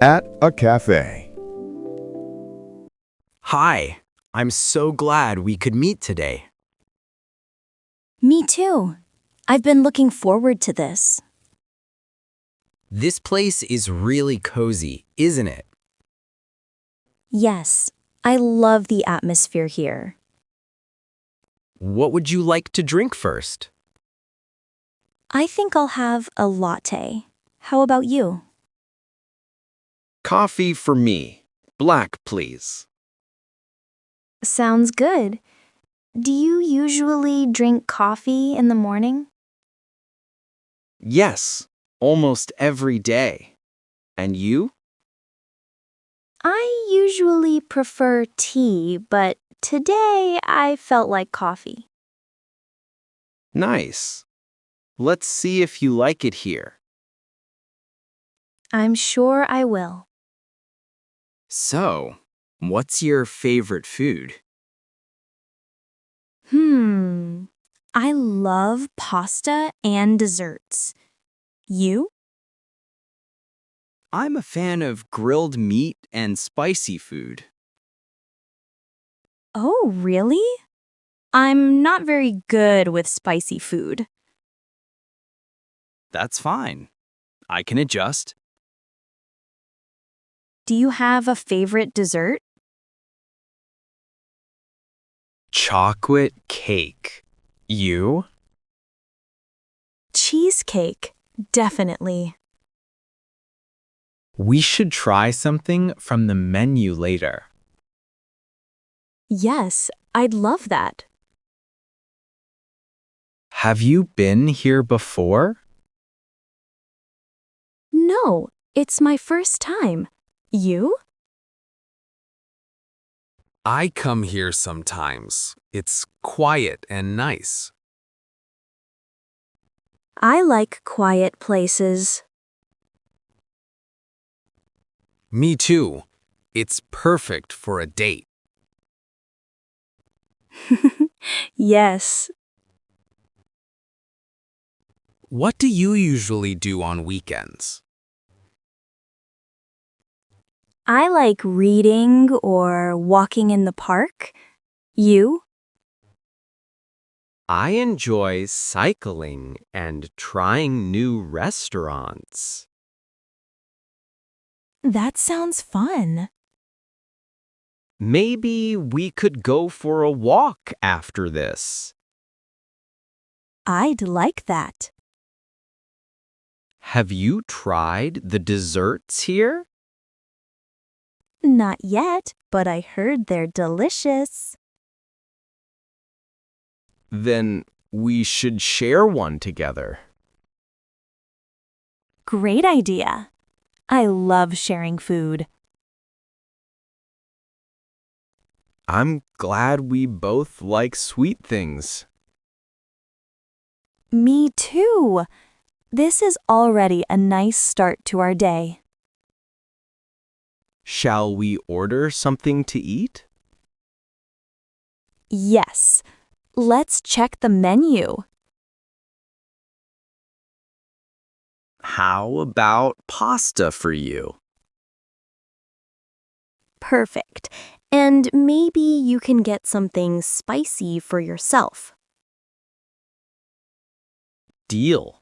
at a cafe. Hi, I'm so glad we could meet today. Me too. I've been looking forward to this. This place is really cozy, isn't it? Yes, I love the atmosphere here. What would you like to drink first? I think I'll have a latte. How about you? Coffee for me. Black, please. Sounds good. Do you usually drink coffee in the morning? Yes, almost every day. And you? I usually prefer tea, but today I felt like coffee. Nice. Let's see if you like it here. I'm sure I will. So, what's your favorite food? I love pasta and desserts. You? I'm a fan of grilled meat and spicy food. Oh, really? I'm not very good with spicy food. That's fine. I can adjust. Do you have a favorite dessert? Chocolate cake. You? Cheesecake, definitely. We should try something from the menu later. Yes, I'd love that. Have you been here before? No, it's my first time. You? I come here sometimes. It's quiet and nice. I like quiet places. Me too. It's perfect for a date. Yes, What do you usually do on weekends? I like reading or walking in the park. You? I enjoy cycling and trying new restaurants. That sounds fun. Maybe we could go for a walk after this. I'd like that. Have you tried the desserts here? Not yet, but I heard they're delicious. Then we should share one together. Great idea. I love sharing food. I'm glad we both like sweet things. Me too. This is already a nice start to our day. Shall we order something to eat? Yes. Let's check the menu. How about pasta for you? Perfect. And maybe you can get something spicy for yourself. Deal.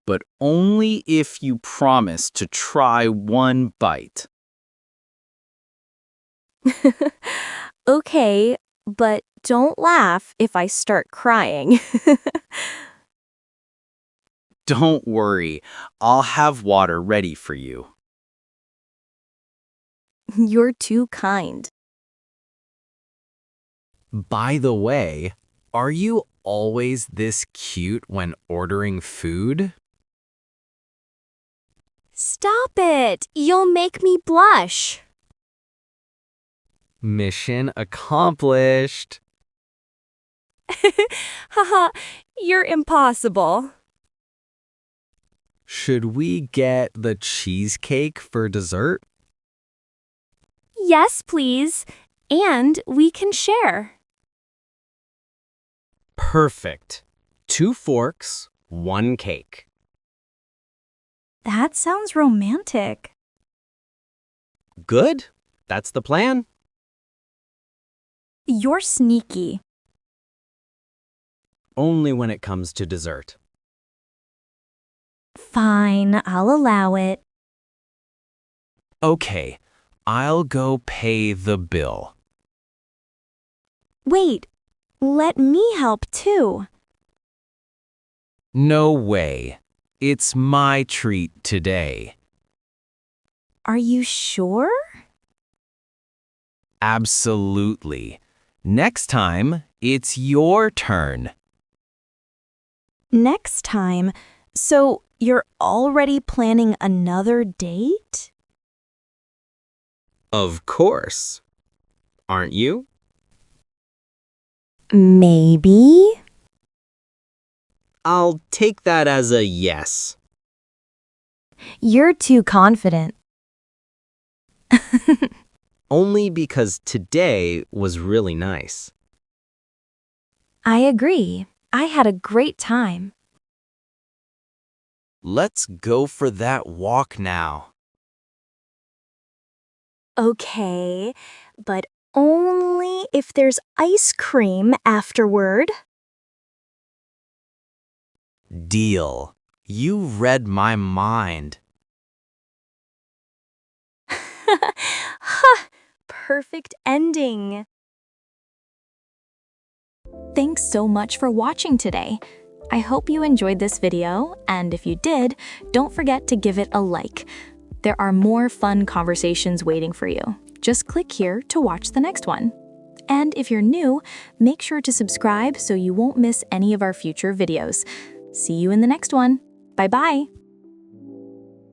But only if you promise to try one bite. Okay, but don't laugh if I start crying. Don't worry, I'll have water ready for you. You're too kind. By the way, are you always this cute when ordering food? Stop it! You'll make me blush. Mission accomplished. Haha, you're impossible. Should we get the cheesecake for dessert? Yes, please. And we can share. Perfect. 2 forks, 1 cake. That sounds romantic. Good. That's the plan. You're sneaky. Only when it comes to dessert. Fine, I'll allow it. Okay, I'll go pay the bill. Wait, let me help too. No way. It's my treat today. Are you sure? Absolutely. Next time, it's your turn. Next time. So you're already planning another date? Of course. Aren't you? Maybe. I'll take that as a yes. You're too confident. Only because today was really nice. I agree. I had a great time. Let's go for that walk now. Okay, but only if there's ice cream afterward. Deal. You read my mind. Ha! Perfect ending. Thanks so much for watching today. I hope you enjoyed this video, and if you did, don't forget to give it a like. There are more fun conversations waiting for you. Just click here to watch the next one. And if you're new, make sure to subscribe so you won't miss any of our future videos. See you in the next one. Bye-bye.